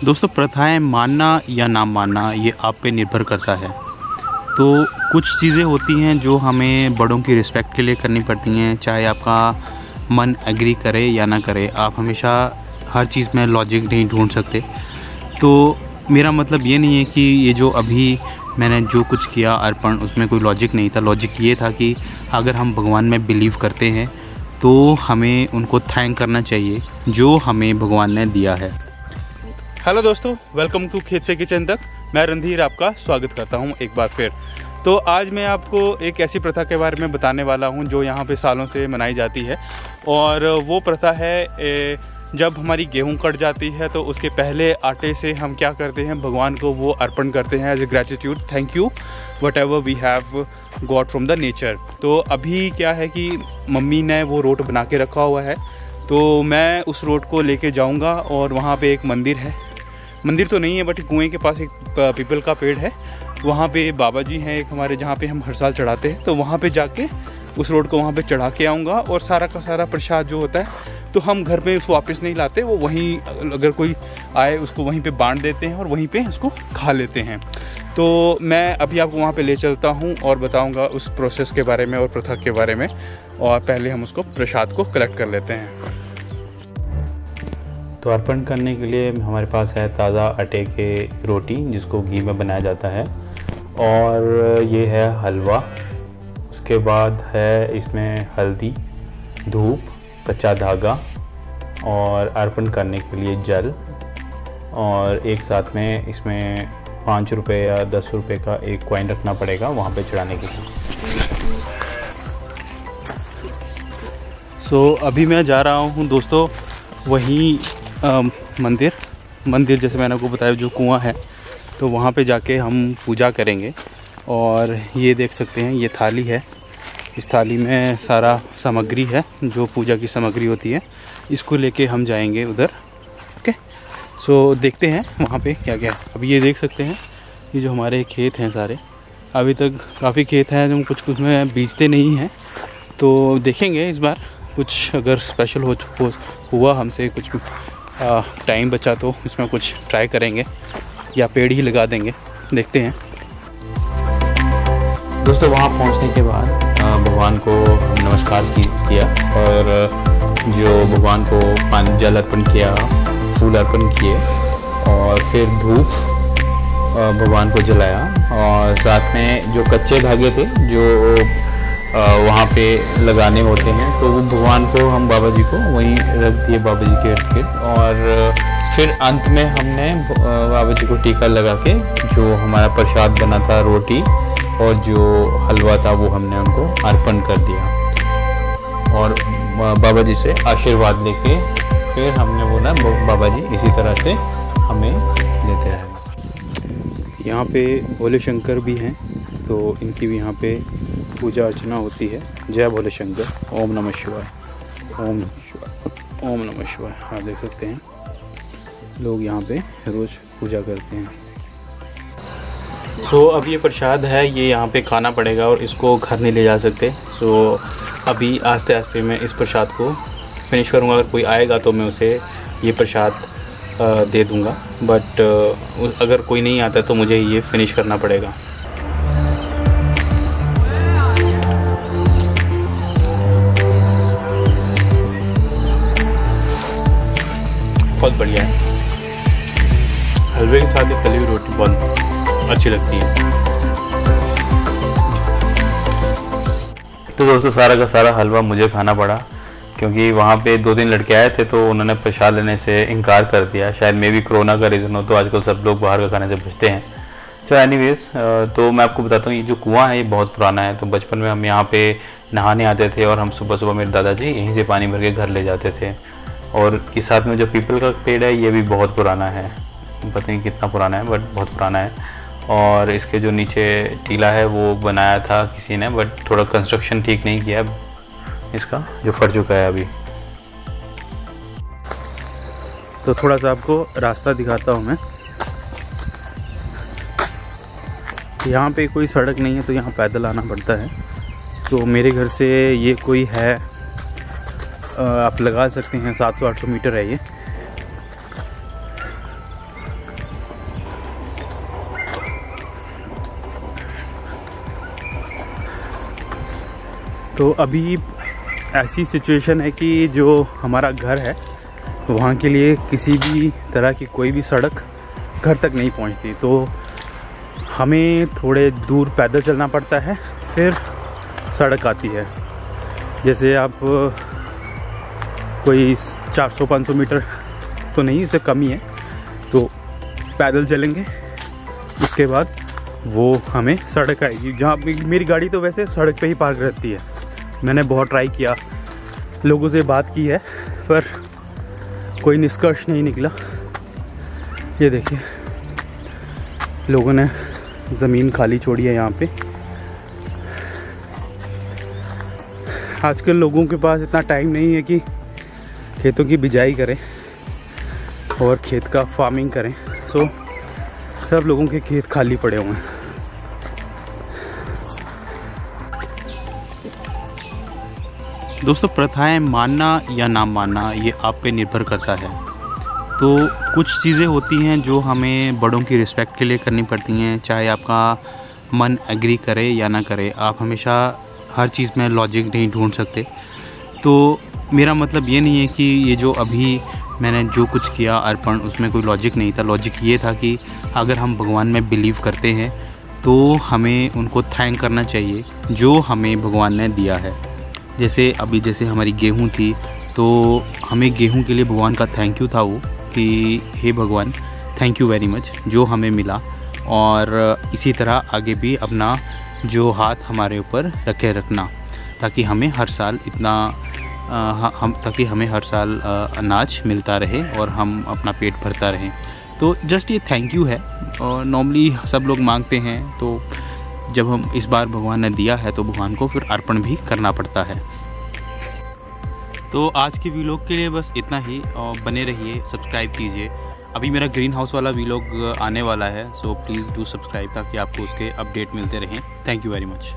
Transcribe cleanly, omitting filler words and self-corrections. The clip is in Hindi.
दोस्तों, प्रथाएं मानना या ना मानना ये आप पे निर्भर करता है। तो कुछ चीज़ें होती हैं जो हमें बड़ों की रिस्पेक्ट के लिए करनी पड़ती हैं, चाहे आपका मन एग्री करे या ना करे। आप हमेशा हर चीज़ में लॉजिक नहीं ढूंढ सकते। तो मेरा मतलब ये नहीं है कि ये जो अभी मैंने जो कुछ किया अर्पण, उसमें कोई लॉजिक नहीं था। लॉजिक ये था कि अगर हम भगवान में बिलीव करते हैं तो हमें उनको थैंक करना चाहिए जो हमें भगवान ने दिया है। हेलो दोस्तों, वेलकम टू खेत से किचन तक। मैं रणधीर आपका स्वागत करता हूं एक बार फिर। तो आज मैं आपको एक ऐसी प्रथा के बारे में बताने वाला हूं जो यहां पे सालों से मनाई जाती है। और वो प्रथा है जब हमारी गेहूं कट जाती है तो उसके पहले आटे से हम क्या करते हैं, भगवान को वो अर्पण करते हैं as a gratitude, thank you whatever we have got from the nature. तो अभी क्या है कि मम्मी ने वो रोट बना के रखा हुआ है, तो मैं उस रोट को लेके जाऊंगा और वहाँ पे एक मंदिर है, मंदिर तो नहीं है बट कुएं के पास एक पीपल का पेड़ है, वहाँ पे बाबा जी हैं एक हमारे, जहाँ पे हम हर साल चढ़ाते हैं। तो वहाँ पे जाके उस रोड को वहाँ पे चढ़ा के आऊँगा और सारा का सारा प्रसाद जो होता है तो हम घर पे उसको वापस नहीं लाते, वो वहीं अगर कोई आए उसको वहीं पे बांट देते हैं और वहीं पे उसको खा लेते हैं। तो मैं अभी आपको वहाँ पे ले चलता हूँ और बताऊँगा उस प्रोसेस के बारे में और प्रथा के बारे में। और पहले हम उसको प्रसाद को कलेक्ट कर लेते हैं। तो अर्पण करने के लिए हमारे पास है ताज़ा आटे के रोटी जिसको घी में बनाया जाता है, और ये है हलवा। उसके बाद है इसमें हल्दी, धूप, कच्चा धागा और अर्पण करने के लिए जल, और एक साथ में इसमें 5 रुपये या 10 रुपये का एक कॉइन रखना पड़ेगा वहाँ पे चढ़ाने के लिए। सो अभी मैं जा रहा हूँ दोस्तों वहीं मंदिर जैसे मैंने आपको बताया जो कुआं है, तो वहाँ पे जाके हम पूजा करेंगे। और ये देख सकते हैं ये थाली है, इस थाली में सारा सामग्री है जो पूजा की सामग्री होती है, इसको लेके हम जाएंगे उधर। ओके, सो देखते हैं वहाँ पे क्या क्या है। अभी ये देख सकते हैं ये जो हमारे खेत हैं सारे, अभी तक काफ़ी खेत हैं जो कुछ में बीजते नहीं हैं। तो देखेंगे इस बार कुछ अगर स्पेशल हुआ हमसे, कुछ टाइम बचा तो इसमें कुछ ट्राई करेंगे या पेड़ ही लगा देंगे, देखते हैं। दोस्तों वहाँ पहुँचने के बाद भगवान को नमस्कार किया और जो भगवान को पानी जल अर्पण किया, फूल अर्पण किए, और फिर धूप भगवान को जलाया। और साथ में जो कच्चे धागे थे जो वहाँ पे लगाने होते हैं, तो वो भगवान को हम बाबा जी को वहीं रख दिए, बाबा जी के इर्द-गिर्द। और फिर अंत में हमने बाबा जी को टीका लगा के जो हमारा प्रसाद बना था, रोटी और जो हलवा था, वो हमने उनको अर्पण कर दिया। और बाबा जी से आशीर्वाद लेके फिर हमने बोला बाबा जी इसी तरह से हमें देते हैं। यहाँ पे भोले शंकर भी हैं, तो इनकी भी यहाँ पे पूजा अर्चना होती है। जय भोले शंकर, ओम नमः शिवाय, ओम नमः शिवाय, ओम नमः शिवाय। आप देख सकते हैं लोग यहाँ पे रोज़ पूजा करते हैं। सो अब ये प्रसाद है, ये यहाँ पे खाना पड़ेगा और इसको घर नहीं ले जा सकते। सो अभी आस्ते आस्ते मैं इस प्रसाद को फिनिश करूँगा। अगर कोई आएगा तो मैं उसे ये प्रसाद दे दूँगा, बट अगर कोई नहीं आता तो मुझे ये फिनिश करना पड़ेगा। बहुत बढ़िया है, हलवे के साथ ये तली हुई रोटी बहुत अच्छी लगती है। तो दोस्तों सारा का सारा हलवा मुझे खाना पड़ा, क्योंकि वहाँ पे 2-3 लड़के आए थे तो उन्होंने प्रसाद लेने से इनकार कर दिया। शायद मे भी कोरोना का रीज़न हो, तो आजकल सब लोग बाहर का खाने से बचते हैं। चलो एनीवेज, तो मैं आपको बताता हूँ ये जो कुआं है ये बहुत पुराना है। तो बचपन में हम यहाँ पे नहाने आते थे और हम सुबह सुबह मेरे दादाजी यहीं से पानी भर के घर ले जाते थे। और इस साथ में जो पीपल का पेड़ है ये भी बहुत पुराना है, पता नहीं कितना पुराना है बट बहुत पुराना है। और इसके जो नीचे टीला है वो बनाया था किसी ने, बट थोड़ा कंस्ट्रक्शन ठीक नहीं किया इसका, जो फट चुका है अभी। तो थोड़ा सा आपको रास्ता दिखाता हूँ मैं। यहाँ पे कोई सड़क नहीं है तो यहाँ पैदल आना पड़ता है। तो मेरे घर से ये कोई है, आप लगा सकते हैं 700-800 मीटर है ये। तो अभी ऐसी सिचुएशन है कि जो हमारा घर है वहाँ के लिए किसी भी तरह की कोई भी सड़क घर तक नहीं पहुँचती, तो हमें थोड़े दूर पैदल चलना पड़ता है, फिर सड़क आती है। जैसे आप कोई 400-500 मीटर तो नहीं, इससे कम ही है, तो पैदल चलेंगे, उसके बाद वो हमें सड़क आएगी जहाँ मेरी गाड़ी तो वैसे सड़क पे ही पार्क रहती है। मैंने बहुत ट्राई किया, लोगों से बात की है, पर कोई निष्कर्ष नहीं निकला। ये देखिए लोगों ने ज़मीन खाली छोड़ी है यहाँ पे। आजकल लोगों के पास इतना टाइम नहीं है कि खेतों की बिजाई करें और खेत का फार्मिंग करें, सो सब लोगों के खेत खाली पड़े हुए हैं। दोस्तों, प्रथाएं मानना या ना मानना ये आप पे निर्भर करता है। तो कुछ चीज़ें होती हैं जो हमें बड़ों की रिस्पेक्ट के लिए करनी पड़ती हैं, चाहे आपका मन एग्री करे या ना करे। आप हमेशा हर चीज़ में लॉजिक नहीं ढूंढ सकते। तो मेरा मतलब ये नहीं है कि ये जो अभी मैंने जो कुछ किया अर्पण, उसमें कोई लॉजिक नहीं था। लॉजिक ये था कि अगर हम भगवान में बिलीव करते हैं तो हमें उनको थैंक करना चाहिए जो हमें भगवान ने दिया है। जैसे जैसे हमारी गेहूँ थी, तो हमें गेहूँ के लिए भगवान का थैंक यू था वो कि हे भगवान थैंक यू वेरी मच जो हमें मिला, और इसी तरह आगे भी अपना जो हाथ हमारे ऊपर रखे रखना, ताकि हमें हर साल हमें हर साल अनाज मिलता रहे और हम अपना पेट भरता रहें। तो जस्ट ये थैंक यू है, और नॉर्मली सब लोग मांगते हैं, तो जब हम इस बार भगवान ने दिया है तो भगवान को फिर अर्पण भी करना पड़ता है। तो आज के वीलॉग के लिए बस इतना ही, और बने रहिए, सब्सक्राइब कीजिए। अभी मेरा ग्रीन हाउस वाला वीलॉग आने वाला है, सो प्लीज़ डू सब्सक्राइब ताकि आपको उसके अपडेट मिलते रहें। Thank you very much.